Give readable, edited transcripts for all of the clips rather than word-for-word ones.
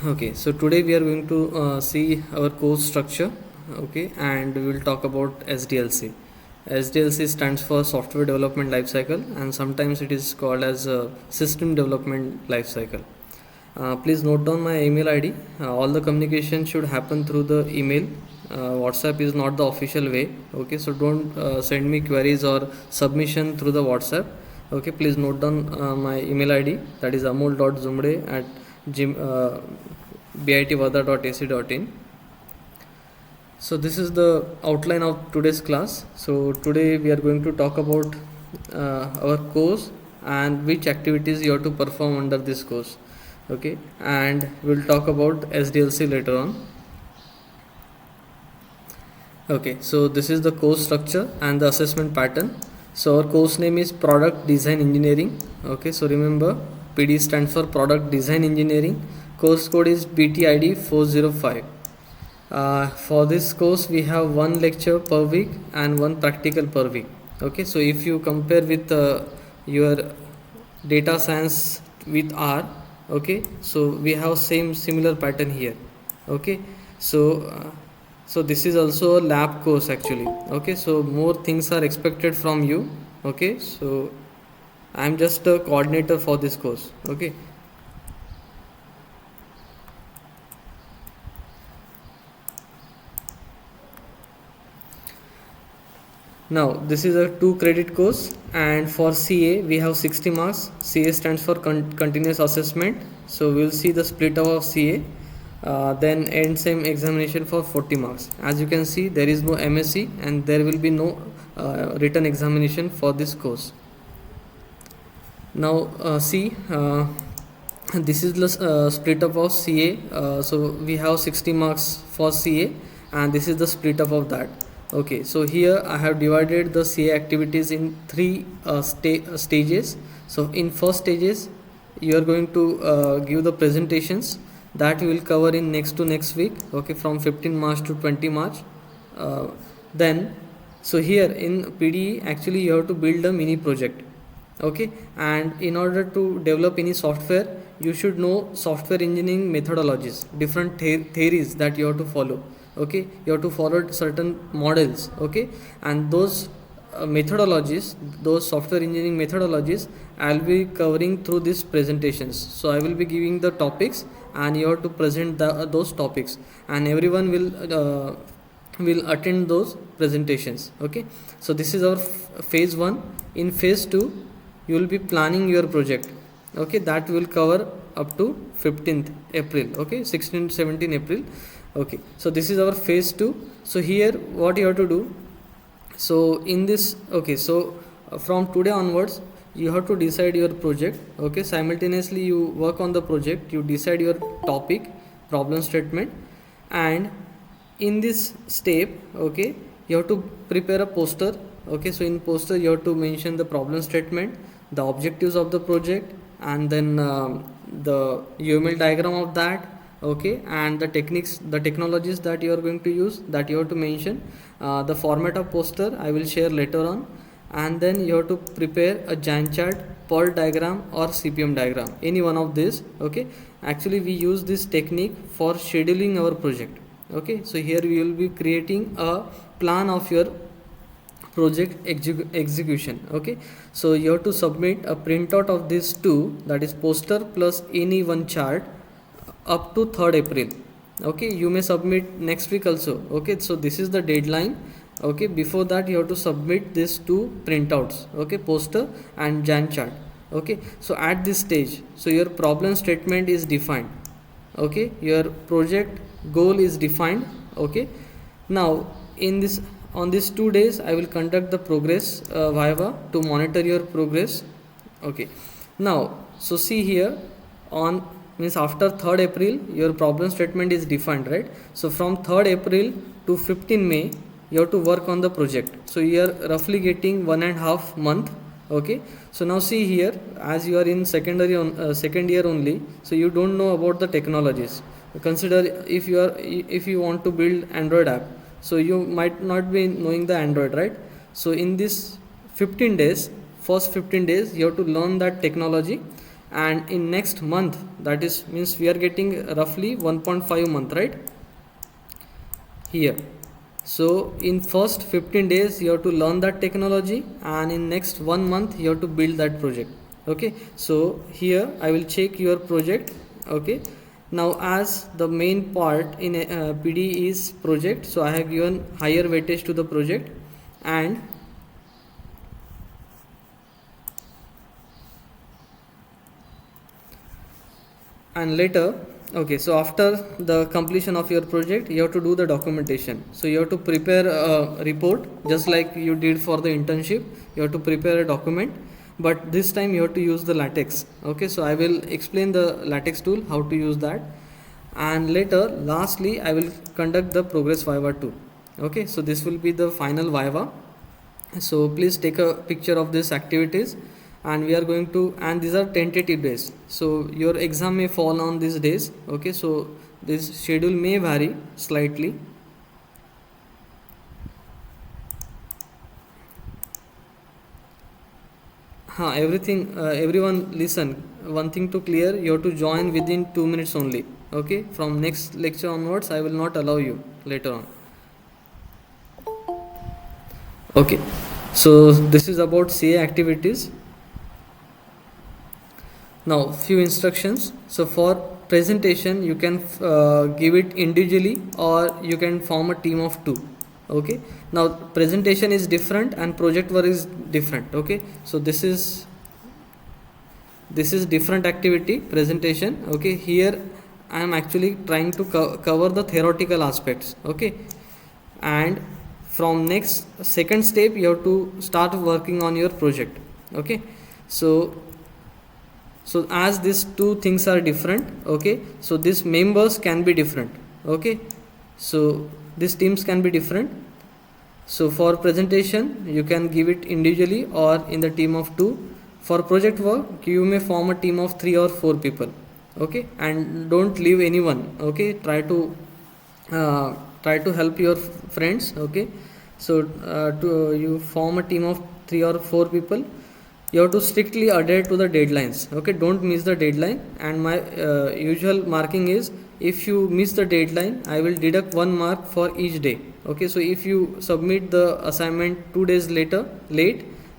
Okay, so today we are going to see our course structure, okay, and we will talk about SDLC. SDLC stands for Software Development Lifecycle, and sometimes it is called as System Development Lifecycle. Please note down my email ID. All the communication should happen through the email. WhatsApp is not the official way, okay, so don't send me queries or submission through the WhatsApp. Okay, please note down my email ID, that is amol.zumde at bitvarda.ac.in. So this is the outline of today's class. So today we are going to talk about our course and which activities you have to perform under this course, okay, and we'll talk about SDLC later on. Okay, so this is the course structure and the assessment pattern. So our course name is Product Design Engineering. Okay, so remember PD stands for Product Design Engineering. Course code is BTID 405. For this course we have one lecture per week and one practical per week. Okay, so if you compare with your data science with R, okay, so we have similar pattern here. Okay, so this is also a lab course actually. Okay, so more things are expected from you. Okay, so I am just a coordinator for this course. Okay, now this is a 2 credit course, and for CA we have 60 marks. CA stands for continuous assessment, so we'll see the split of CA. Then end same examination for 40 marks. As you can see, there is no MSc and there will be no written examination for this course. Now see, this is the split up of CA. So we have 60 marks for CA, and this is the split up of that. Okay, so here I have divided the CA activities in three stages. So in first stages you are going to give the presentations that we will cover in next week. Okay, from 15 March to 20 March. Then so here in PDE actually you have to build a mini project. Okay, and in order to develop any software you should know software engineering methodologies, different theories that you have to follow. Okay, you have to follow certain models. Okay, and those methodologies, those software engineering methodologies, I'll be covering through these presentations. So I will be giving the topics and you have to present those topics, and everyone will attend those presentations. Okay, so this is our phase 1. In phase 2 you will be planning your project. Okay, that will cover up to 15th April. Okay, 16th 17th April. Okay, so this is our phase 2. So here what you have to do, so in this, okay, so from today onwards you have to decide your project. Okay, simultaneously you work on the project, you decide your topic, problem statement, and in this step, okay, you have to prepare a poster. Okay, so in poster you have to mention the problem statement, the objectives of the project, and then the UML diagram of that. Okay, and the technologies that you are going to use, that you have to mention. The format of poster I will share later on, and then you have to prepare a Gantt chart, PERT diagram, or CPM diagram, any one of these. Okay, actually we use this technique for scheduling our project. Okay, so here we will be creating a plan of your project execution. Okay, so you have to submit a printout of these two, that is poster plus any one chart, up to 3rd April. Okay, you may submit next week also. Okay, so this is the deadline. Okay, before that you have to submit these two printouts. Okay, poster and Gantt chart. Okay, so at this stage, so your problem statement is defined. Okay, your project goal is defined. Okay, now in this, on these 2 days I will conduct the progress viva to monitor your progress. Okay, now so see here, on means after 3rd April your problem statement is defined, right? So from 3rd April to 15 May you have to work on the project. So you are roughly getting 1.5 month. Okay, so now see here, as you are in second year only, so you don't know about the technologies. Consider if you want to build Android app, so you might not be knowing the Android, right? So in this 15 days, first 15 days you have to learn that technology, and in next month, that is means we are getting roughly 1.5 month, right, here. So in first 15 days you have to learn that technology, and in next 1 month you have to build that project. Okay, so here I will check your project. Okay, now as the main part in PD is project, so I have given higher weightage to the project. And later, okay, so after the completion of your project you have to do the documentation. So you have to prepare a report just like you did for the internship. You have to prepare a document, but this time you have to use the LaTeX. Okay, so I will explain the LaTeX tool, how to use that, and later lastly I will conduct the progress viva too. Okay, so this will be the final viva. So please take a picture of these activities, and we are going to, and these are tentative days, so your exam may fall on these days. Okay, so this schedule may vary slightly. Everyone listen, one thing to clear, you have to join within 2 minutes only. Okay, from next lecture onwards I will not allow you later on. Okay, so this is about CA activities. Now few instructions. So for presentation you can give it individually, or you can form a team of 2. Okay, now presentation is different and project work is different. Okay, so this is different activity, presentation. Okay, here I am actually trying to cover the theoretical aspects. Okay, and from next second step you have to start working on your project. Okay, so as these two things are different, okay, so these members can be different. Okay, so these teams can be different. So for presentation you can give it individually or in the team of 2. For project work you may form a team of 3 or 4 people. Okay, and don't leave anyone. Okay, try to help your friends. Okay, so you form a team of 3 or 4 people. You have to strictly adhere to the deadlines. Okay, don't miss the deadline. And my usual marking is, if you miss the deadline I will deduct 1 mark for each day. Okay, so if you submit the assignment 2 days late,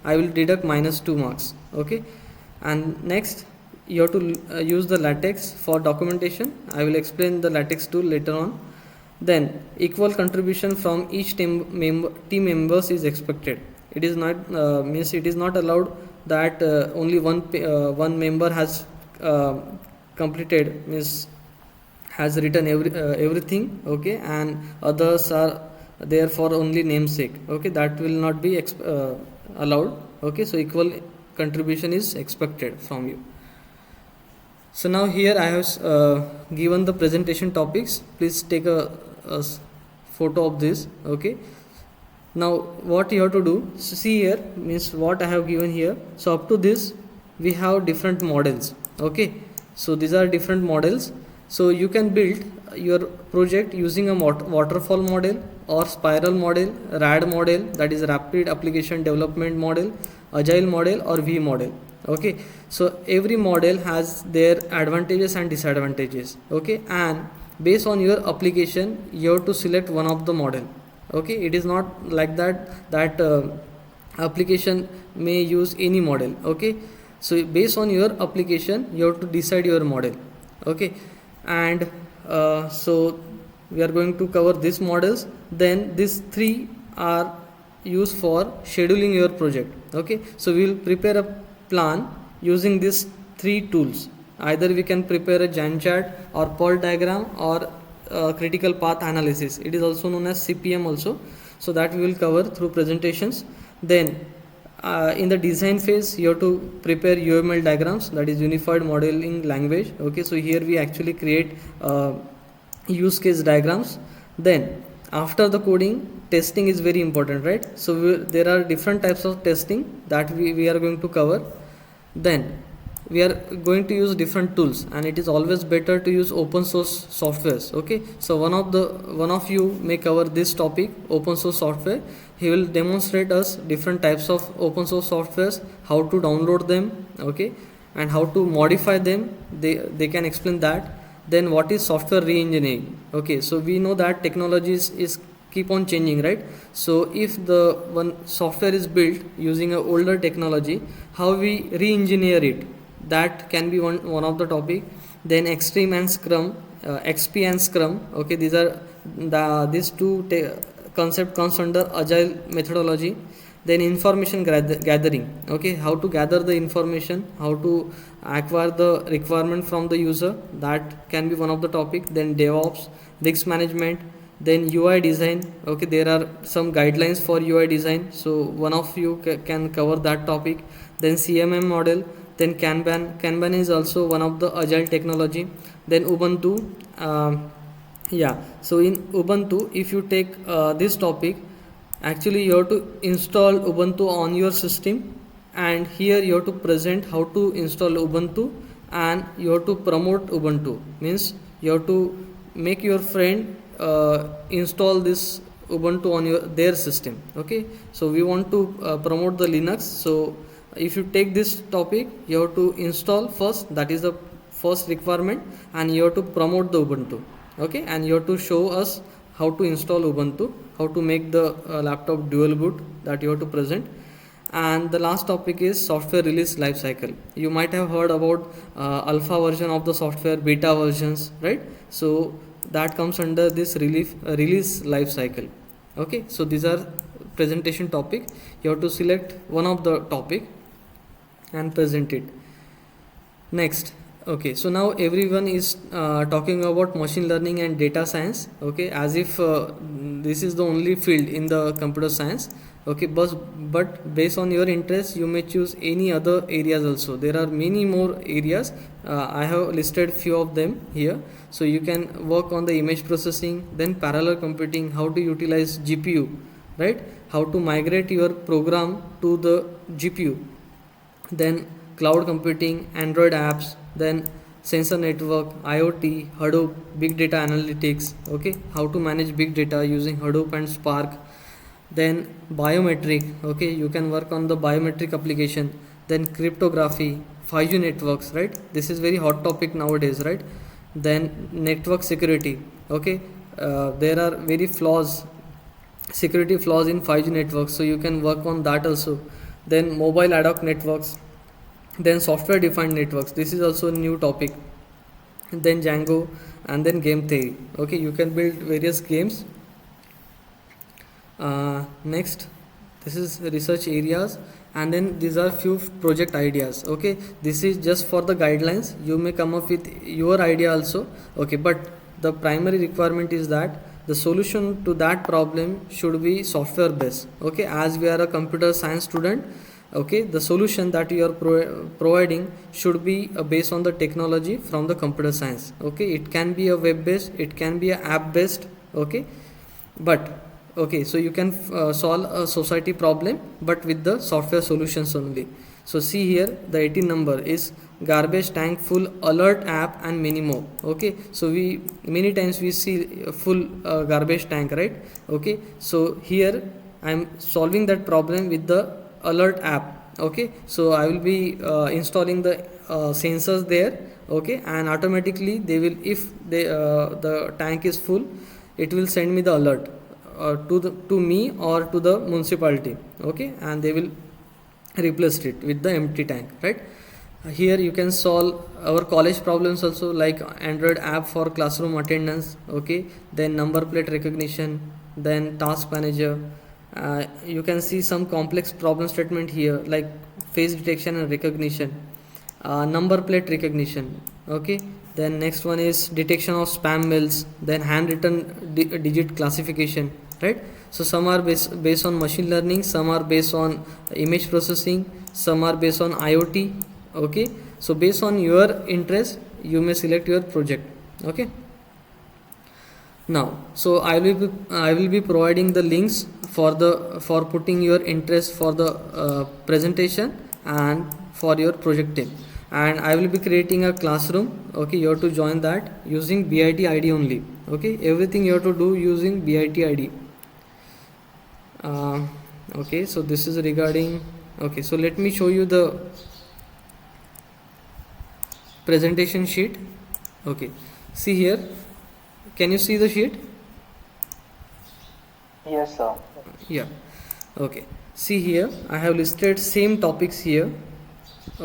I will deduct -2 marks. Okay, and next you have to use the LaTeX for documentation. I will explain the LaTeX tool later on. Then equal contribution from each team members is expected. It is not means it is not allowed that only one member has completed, means has written everything. Okay, and others are there for only namesake. Okay, that will not be allowed. Okay, so equal contribution is expected from you. So now here I have given the presentation topics. Please take a photo of this. Okay, now what you have to do, so see here, means what I have given here. So up to this we have different models. Okay, so these are different models. So you can build your project using a waterfall model, or spiral model, RAD model, that is rapid application development model, agile model, or V model. Okay, so every model has their advantages and disadvantages. Okay, and based on your application you have to select one of the model. Okay, it is not like that application may use any model. Okay, so based on your application you have to decide your model. Okay, and so we are going to cover these models. Then these 3 are used for scheduling your project. Okay, so we will prepare a plan using these 3 tools. Either we can prepare a Gantt chart, or PERT diagram, or critical path analysis. It is also known as CPM also. So that we will cover through presentations. Then in the design phase you have to prepare UML diagrams, that is unified modeling language. Okay, so here we actually create use case diagrams. Then after the coding, testing is very important, right? So there are different types of testing that we are going to cover. Then we are going to use different tools, and it is always better to use open source softwares. Okay, so one of you may cover this topic, open source software. He will demonstrate us different types of open source softwares, how to download them. Okay, and how to modify them, they can explain that. Then what is software re-engineering? Okay, so we know that technologies is keep on changing, right? So if the one software is built using a older technology, how we re-engineer it, that can be one of the topic. Then extreme and scrum, XP and scrum, okay, these are these two concept comes under agile methodology. Then information gathering, okay, how to gather the information, how to acquire the requirement from the user, that can be one of the topic. Then DevOps, risk management, then UI design, okay, there are some guidelines for UI design, so one of you can cover that topic. Then CMM model, then Kanban is also one of the agile technology. Then Ubuntu, yeah, so in Ubuntu, if you take this topic, actually you have to install Ubuntu on your system, and here you have to present how to install Ubuntu, and you have to promote Ubuntu, means you have to make your friend install this Ubuntu on their system. Okay, so we want to promote the Linux, so if you take this topic, you have to install first, that is the first requirement, and you have to promote the Ubuntu. Okay, and you have to show us how to install Ubuntu, how to make the laptop dual boot, that you have to present. And the last topic is software release life cycle. You might have heard about alpha version of the software, beta versions, right? So that comes under this release life cycle. Okay, so these are presentation topic. You have to select one of the topic and present it. Next, okay, so now everyone is talking about machine learning and data science, okay, as if this is the only field in the computer science. Okay, but based on your interest, you may choose any other areas also. There are many more areas. I have listed few of them here. So you can work on the image processing, then parallel computing, how to utilize GPU, right? How to migrate your program to the GPU, then cloud computing, Android apps, then sensor network, IoT, Hadoop, big data analytics, okay, how to manage big data using Hadoop and Spark. Then biometric, okay, you can work on the biometric application. Then cryptography, 5G networks, right? This is very hot topic nowadays, right? Then network security, okay, there are very security flaws in 5G networks, so you can work on that also. Then mobile ad hoc networks, then software defined networks, this is also a new topic. Then Django, and then game theory, okay, you can build various games. Next, this is research areas, and then these are few project ideas. Okay, this is just for the guidelines, you may come up with your idea also, okay, but the primary requirement is that the solution to that problem should be software based. Okay, as we are a computer science student, okay, the solution that you are providing should be based on the technology from the computer science. Okay, it can be a web based, it can be a app based, okay, but okay, so you can solve a society problem but with the software solutions only. So see here, the 18 number is garbage tank full, alert app, and many more. Okay, so we many times we see a full garbage tank, right? Okay, so here I am solving that problem with the alert app. Okay, so I will be installing the sensors there, okay, and automatically they will, if they the tank is full, it will send me the alert to me or to the municipality, okay, and they will replace it with the empty tank, right? Here you can solve our college problems also, like Android app for classroom attendance, okay, then number plate recognition, then task manager. You can see some complex problem statement here, like face detection and recognition, number plate recognition, okay. Then next one is detection of spam mails, then handwritten digit classification, right? So some are based on machine learning, some are based on image processing, some are based on IoT, okay. So based on your interest, you may select your project, okay. Now, so I will be providing the links for putting your interest for the presentation and for your project team, and I will be creating a classroom, okay. You have to join that using BIT ID only, okay. Everything you have to do using BIT ID. Okay, so this is regarding, okay, so let me show you the presentation sheet. Okay, see here, can you see the sheet? Yes, sir. Yeah. Okay, see here, I have listed same topics here.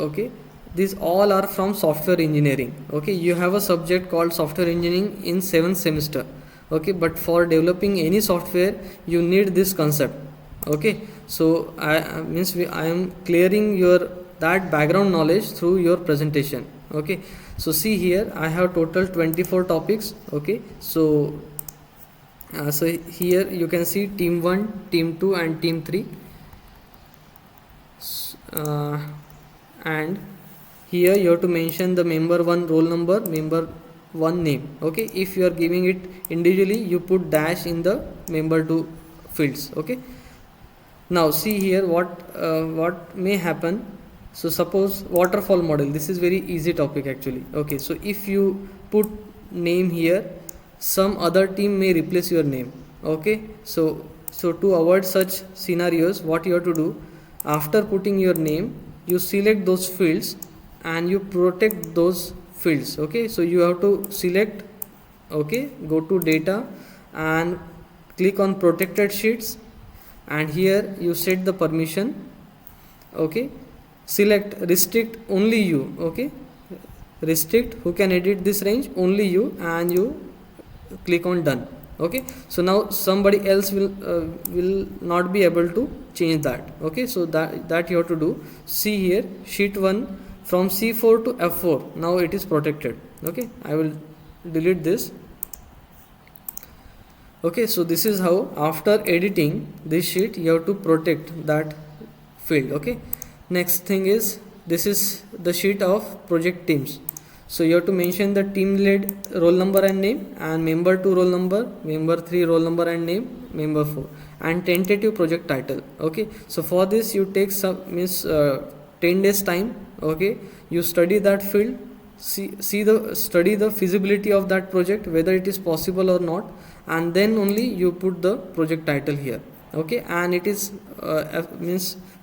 Okay, these all are from software engineering. Okay, you have a subject called software engineering in 7th semester. Okay, but for developing any software you need this concept. Okay, so I am clearing your that background knowledge through your presentation. Okay, so see here, I have total 24 topics. Okay, so here you can see team 1, team 2 and team 3. uh, and here you have to mention the member 1 roll number, member 1 name. Okay, if you are giving it individually, you put dash in the member 2 fields. Okay, now see here what may happen. So suppose waterfall model, this is very easy topic actually. Okay, so if you put name here, some other team may replace your name. Okay, so to avoid such scenarios, what you have to do, after putting your name, you select those fields and you protect those fields. Okay, so you have to select, okay, go to data and click on protected sheets, and here you set the permission. Okay, select restrict only you. Okay, restrict who can edit this range, only you, and you click on done. Okay, so now somebody else will not be able to change that. Okay, so that you have to do. See here, sheet 1 from C4 to F4, now it is protected. Okay, I will delete this. Okay, so this is how after editing this sheet you have to protect that field. Okay, next thing is, this is the sheet of project teams. So you have to mention the team lead roll number and name, and member 2 roll number, member 3 roll number and name, member 4, and tentative project title. Okay, so for this you take some 10 days time. Okay, you study that field, study the feasibility of that project, whether it is possible or not, and then only you put the project title here. Okay, and it is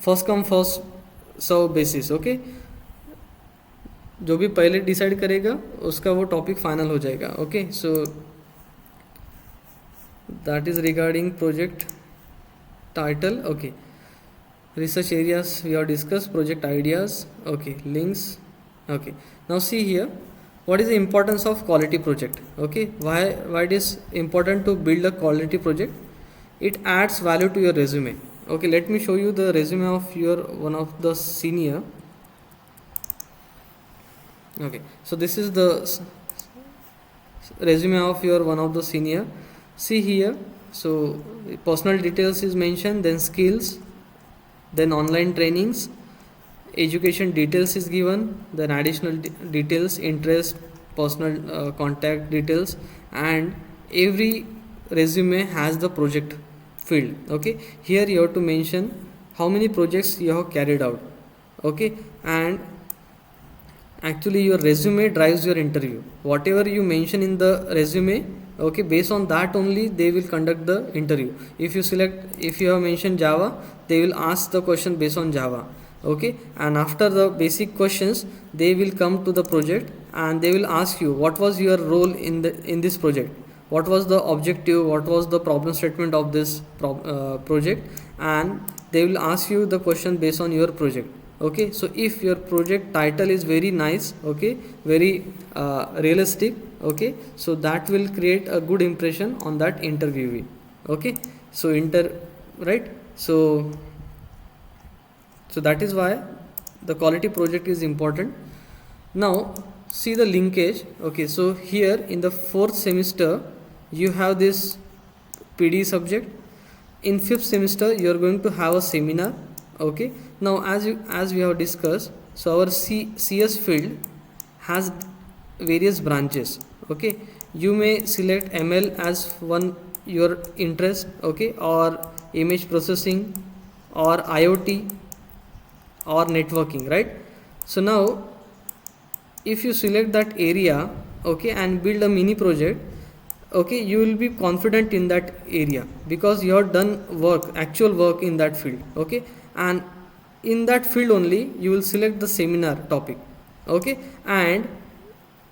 first come first serve basis. Okay, जो भी पहले decide करेगा उसका वो topic final हो जाएगा. Okay, so that is regarding project title. Okay, research areas we have discussed, project ideas. Okay, links. Okay, now see here, what is the importance of quality project. Okay, why it is important to build a quality project? It adds value to your resume. Okay, let me show you the resume of your one of the senior. Okay, so this is the resume of your one of the senior. See here, so personal details is mentioned, then skills, then online trainings, education details is given, then additional details, interest, personal contact details, and every resume has the project field. Okay, here you have to mention how many projects you have carried out. Okay, and actually your resume drives your interview. Whatever you mention in the resume, okay, based on that only they will conduct the interview. If you have mentioned Java, they will ask the question based on Java. Okay, and after the basic questions they will come to the project and they will ask you what was your role in this project, what was the objective, what was the problem statement of this project, and they will ask you the question based on your project. Okay, so if your project title is very nice, okay, very realistic, okay, so that will create a good impression on that interviewee. Okay, so right, so that is why the quality project is important. Now see the linkage. Okay, so here in the 4th semester you have this PD subject. In 5th semester you are going to have a seminar. Okay, now as we have discussed, so our CS field has various branches. Okay, you may select ML as one your interest, okay, or image processing, or IoT, or networking, right? So now if you select that area, okay, and build a mini project, okay, you will be confident in that area because you have done actual work in that field. Okay, and in that field only you will select the seminar topic. Okay, and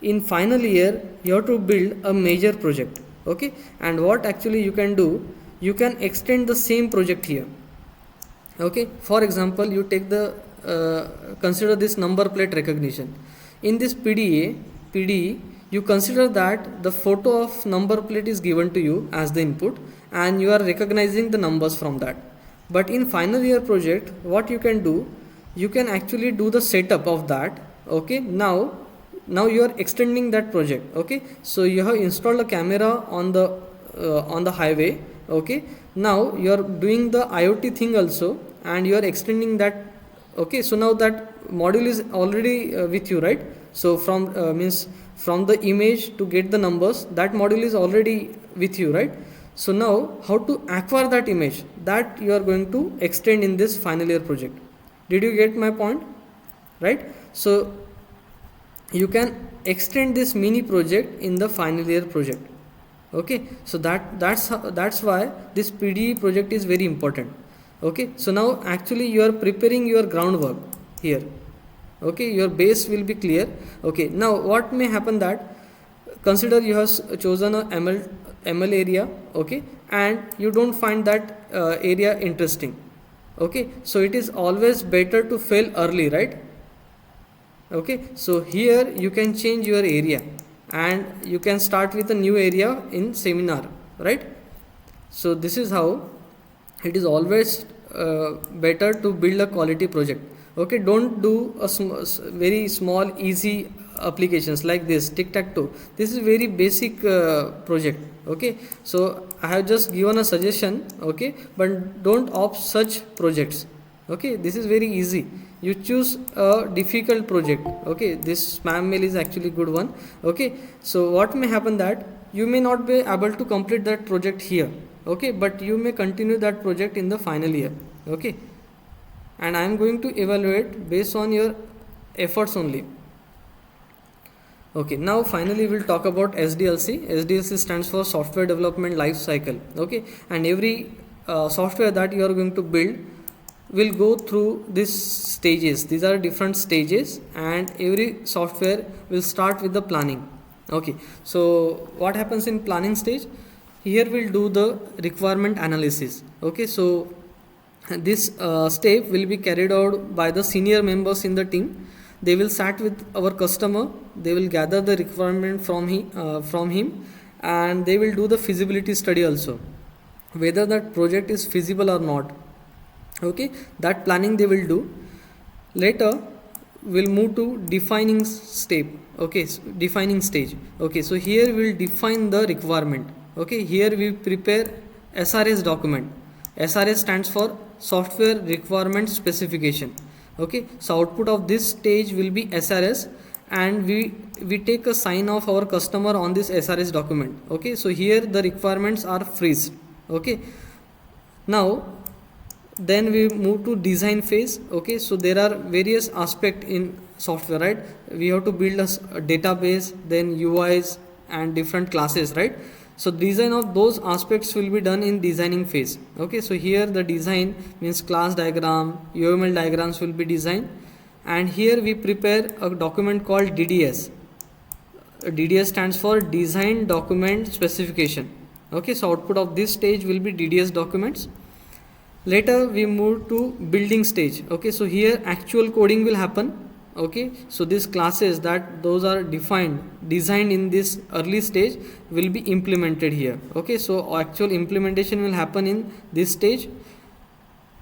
in final year you have to build a major project. Okay, and what actually you can do, you can extend the same project here. Okay, for example, you take the consider this number plate recognition. In this PDE, you consider that the photo of number plate is given to you as the input and you are recognizing the numbers from that. But in final year project, what you can do, you can actually do the setup of that. Okay, now you are extending that project. Okay, so you have installed a camera on the highway. Okay, now you are doing the IoT thing also and you are extending that. Okay, so now that module is already with you, right? So from means from the image to get the numbers, that module is already with you, right? So now how to acquire that image, that you are going to extend in this final year project. Did you get my point? Right? So you can extend this mini project in the final year project. Okay, so that's why this PDE project is very important. Okay, so now actually you are preparing your groundwork here. Okay, your base will be clear. Okay, now what may happen that, consider you have chosen a ML area. Okay, and you don't find that area interesting. Okay, so it is always better to fail early, right? Okay, so here you can change your area and you can start with a new area in seminar, right? So this is how it is always better to build a quality project. Okay, don't do a very small easy applications like this tic-tac-toe. This is very basic project. Okay, so I have just given a suggestion. Okay, but don't opt such projects. Okay, this is very easy. You choose a difficult project. Okay, this spam mail is actually good one. Okay, so what may happen that you may not be able to complete that project here. Okay, but you may continue that project in the final year. Okay, and I am going to evaluate based on your efforts only. Okay, now finally we'll talk about SDLC. SDLC stands for Software Development Life Cycle. Okay, and every software that you are going to build will go through these stages. These are different stages and every software will start with the planning. Okay, so what happens in planning stage? Here we'll do the requirement analysis. Okay, so this step will be carried out by the senior members in the team. They will sat with our customer, they will gather the requirement from him and they will do the feasibility study also, whether that project is feasible or not. Okay, that planning they will do. Later we'll move to defining step. Okay, so defining stage. Okay, so here we'll define the requirement. Okay, here we prepare SRS document. SRS stands for Software Requirement Specification. Okay, so output of this stage will be SRS and we take a sign of our customer on this SRS document. Okay, so here the requirements are freeze. Okay, now then we move to design phase. Okay, so there are various aspects in software, right? We have to build a database, then UIs and different classes, right? So design of those aspects will be done in designing phase. Okay, so here the design means class diagram, UML diagrams will be designed, and here we prepare a document called DDS. DDS stands for Design Document Specification. Okay, so output of this stage will be DDS documents. Later we move to building stage. Okay, so here actual coding will happen. Okay, so these classes that those are designed in this early stage will be implemented here. Okay, so actual implementation will happen in this stage.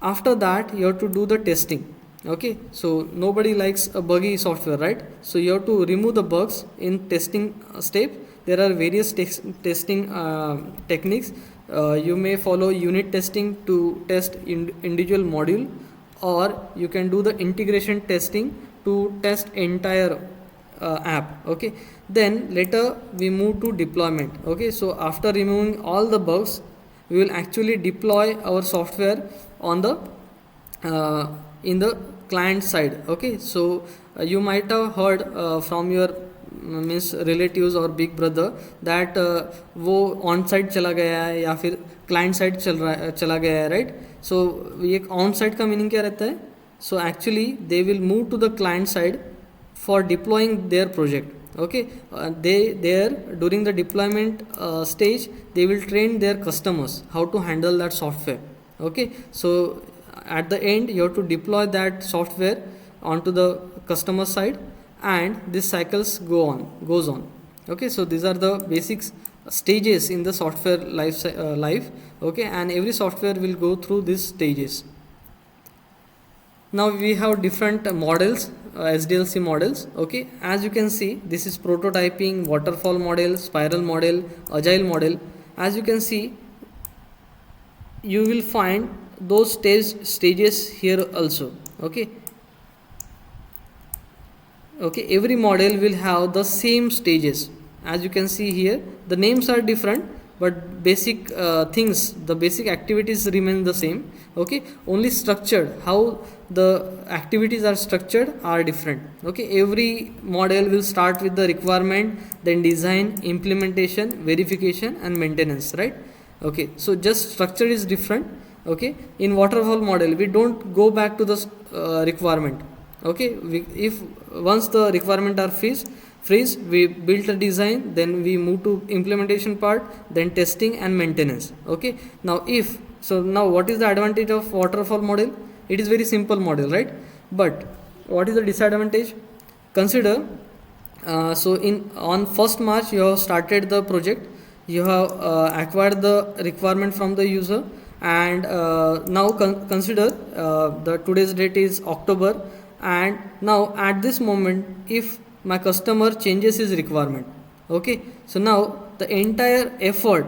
After that you have to do the testing. Okay, so nobody likes a buggy software, right? So you have to remove the bugs in testing step. There are various testing techniques. You may follow unit testing to test individual module, or you can do the integration testing to test entire app. Okay, then later we move to deployment. Okay, so after removing all the bugs, we will actually deploy our software on the in the client side. Okay, so you might have heard from your means relatives or big brother that वो on side चला गया है या फिर client side चला गया है, right? सो ये ऑन साइड का मीनिंग क्या रहता है? So actually they will move to the client side for deploying their project. Okay, they there during the deployment stage, they will train their customers how to handle that software. Okay, so at the end you have to deploy that software onto the customer side, and these cycles goes on. Okay, so these are the basics stages in the software life. Okay, and every software will go through these stages. Now we have different models, SDLC models. Okay, as you can see, this is prototyping, waterfall model, spiral model, agile model. As you can see, you will find those stages here also. Okay, every model will have the same stages. As you can see here, the names are different, but basic things, the basic activities remain the same. Okay, only structured, how the activities are structured are different. Okay, every model will start with the requirement, then design, implementation, verification and maintenance, right? Okay, so just structure is different. Okay, in waterfall model we don't go back to the requirement. Okay, if once the requirement are freeze, we build a design, then we move to implementation part, then testing and maintenance. Okay, now now what is the advantage of waterfall model? It is very simple model, right? But what is the disadvantage? Consider, so in on 1st March you have started the project, you have acquired the requirement from the user, and now consider the today's date is October, and now at this moment if my customer changes his requirement, okay, so now the entire effort,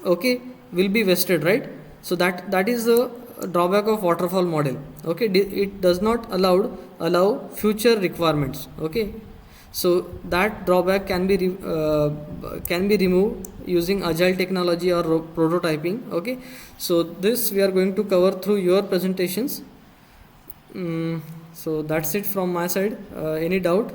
okay, will be wasted, right? So that is the drawback of waterfall model. Okay, it does not allow future requirements. Okay, so that drawback can be removed using agile technology or prototyping. Okay, so this we are going to cover through your presentations. So that's it from my side. Any doubt?